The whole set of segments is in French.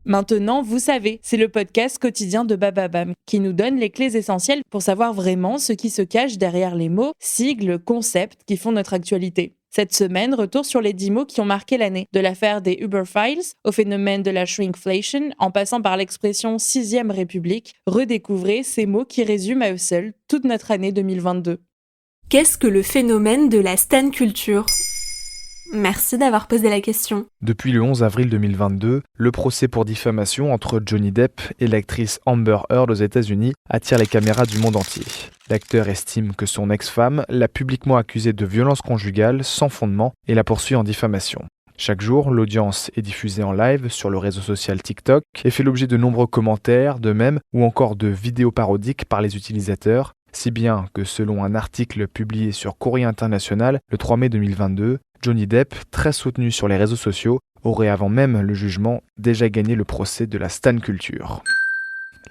Maintenant, vous savez, c'est le podcast quotidien de Bababam qui nous donne les clés essentielles pour savoir vraiment ce qui se cache derrière les mots, sigles, concepts qui font notre actualité. Cette semaine, retour sur les 10 mots qui ont marqué l'année, de l'affaire des Uber Files au phénomène de la shrinkflation, en passant par l'expression 6e République, redécouvrez ces mots qui résument à eux seuls toute notre année 2022. Qu'est-ce que le phénomène de la stan culture ? Merci d'avoir posé la question. Depuis le 11 avril 2022, le procès pour diffamation entre Johnny Depp et l'actrice Amber Heard aux États-Unis attire les caméras du monde entier. L'acteur estime que son ex-femme l'a publiquement accusé de violence conjugale sans fondement et la poursuit en diffamation. Chaque jour, l'audience est diffusée en live sur le réseau social TikTok et fait l'objet de nombreux commentaires, de mèmes ou encore de vidéos parodiques par les utilisateurs, si bien que selon un article publié sur Courrier International le 3 mai 2022, Johnny Depp, très soutenu sur les réseaux sociaux, aurait avant même le jugement déjà gagné le procès de la stan culture.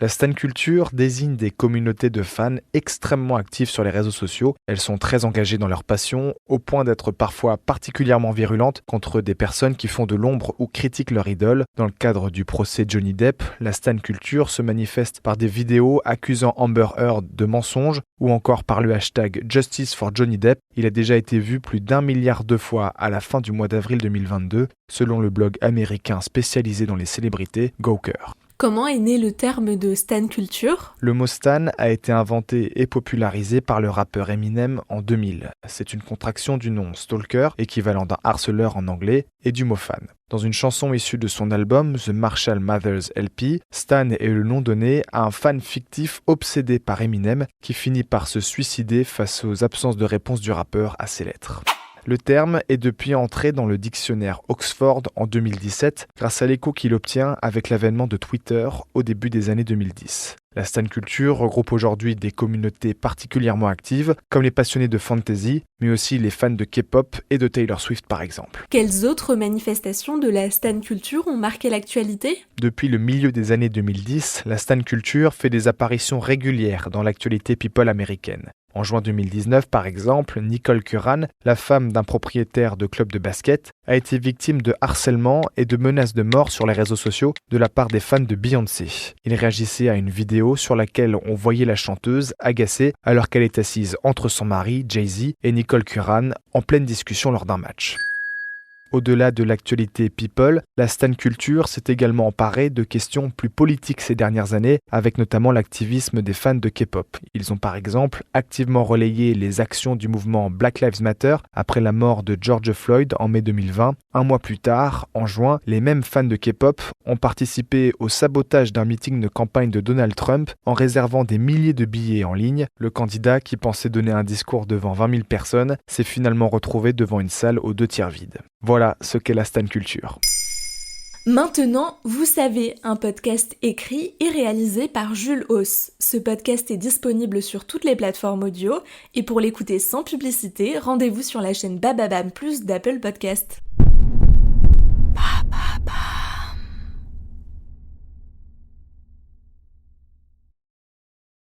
La stan culture désigne des communautés de fans extrêmement actives sur les réseaux sociaux. Elles sont très engagées dans leur passion, au point d'être parfois particulièrement virulentes contre des personnes qui font de l'ombre ou critiquent leur idole. Dans le cadre du procès Johnny Depp, la stan culture se manifeste par des vidéos accusant Amber Heard de mensonges ou encore par le hashtag Justice for Johnny Depp. Il a déjà été vu plus d'1 milliard de fois à la fin du mois d'avril 2022, selon le blog américain spécialisé dans les célébrités Gawker. Comment est né le terme de stan culture ? Le mot stan a été inventé et popularisé par le rappeur Eminem en 2000. C'est une contraction du nom stalker, équivalent d'un harceleur en anglais, et du mot fan. Dans une chanson issue de son album The Marshall Mathers LP, Stan est le nom donné à un fan fictif obsédé par Eminem qui finit par se suicider face aux absences de réponse du rappeur à ses lettres. Le terme est depuis entré dans le dictionnaire Oxford en 2017 grâce à l'écho qu'il obtient avec l'avènement de Twitter au début des années 2010. La stan culture regroupe aujourd'hui des communautés particulièrement actives, comme les passionnés de fantasy, mais aussi les fans de K-pop et de Taylor Swift par exemple. Quelles autres manifestations de la stan culture ont marqué l'actualité ? Depuis le milieu des années 2010, la stan culture fait des apparitions régulières dans l'actualité people américaine. En juin 2019, par exemple, Nicole Curran, la femme d'un propriétaire de club de basket, a été victime de harcèlement et de menaces de mort sur les réseaux sociaux de la part des fans de Beyoncé. Il réagissait à une vidéo sur laquelle on voyait la chanteuse agacée alors qu'elle est assise entre son mari, Jay-Z, et Nicole Curran en pleine discussion lors d'un match. Au-delà de l'actualité people, la stan culture s'est également emparée de questions plus politiques ces dernières années, avec notamment l'activisme des fans de K-pop. Ils ont par exemple activement relayé les actions du mouvement Black Lives Matter après la mort de George Floyd en mai 2020. Un mois plus tard, en juin, les mêmes fans de K-pop ont participé au sabotage d'un meeting de campagne de Donald Trump en réservant des milliers de billets en ligne. Le candidat, qui pensait donner un discours devant 20 000 personnes, s'est finalement retrouvé devant une salle aux 2 tiers vide. Voilà ce qu'est la stan culture. Maintenant, vous savez, un podcast écrit et réalisé par Jules Hauss. Ce podcast est disponible sur toutes les plateformes audio et pour l'écouter sans publicité, rendez-vous sur la chaîne Bababam Plus d'Apple Podcast.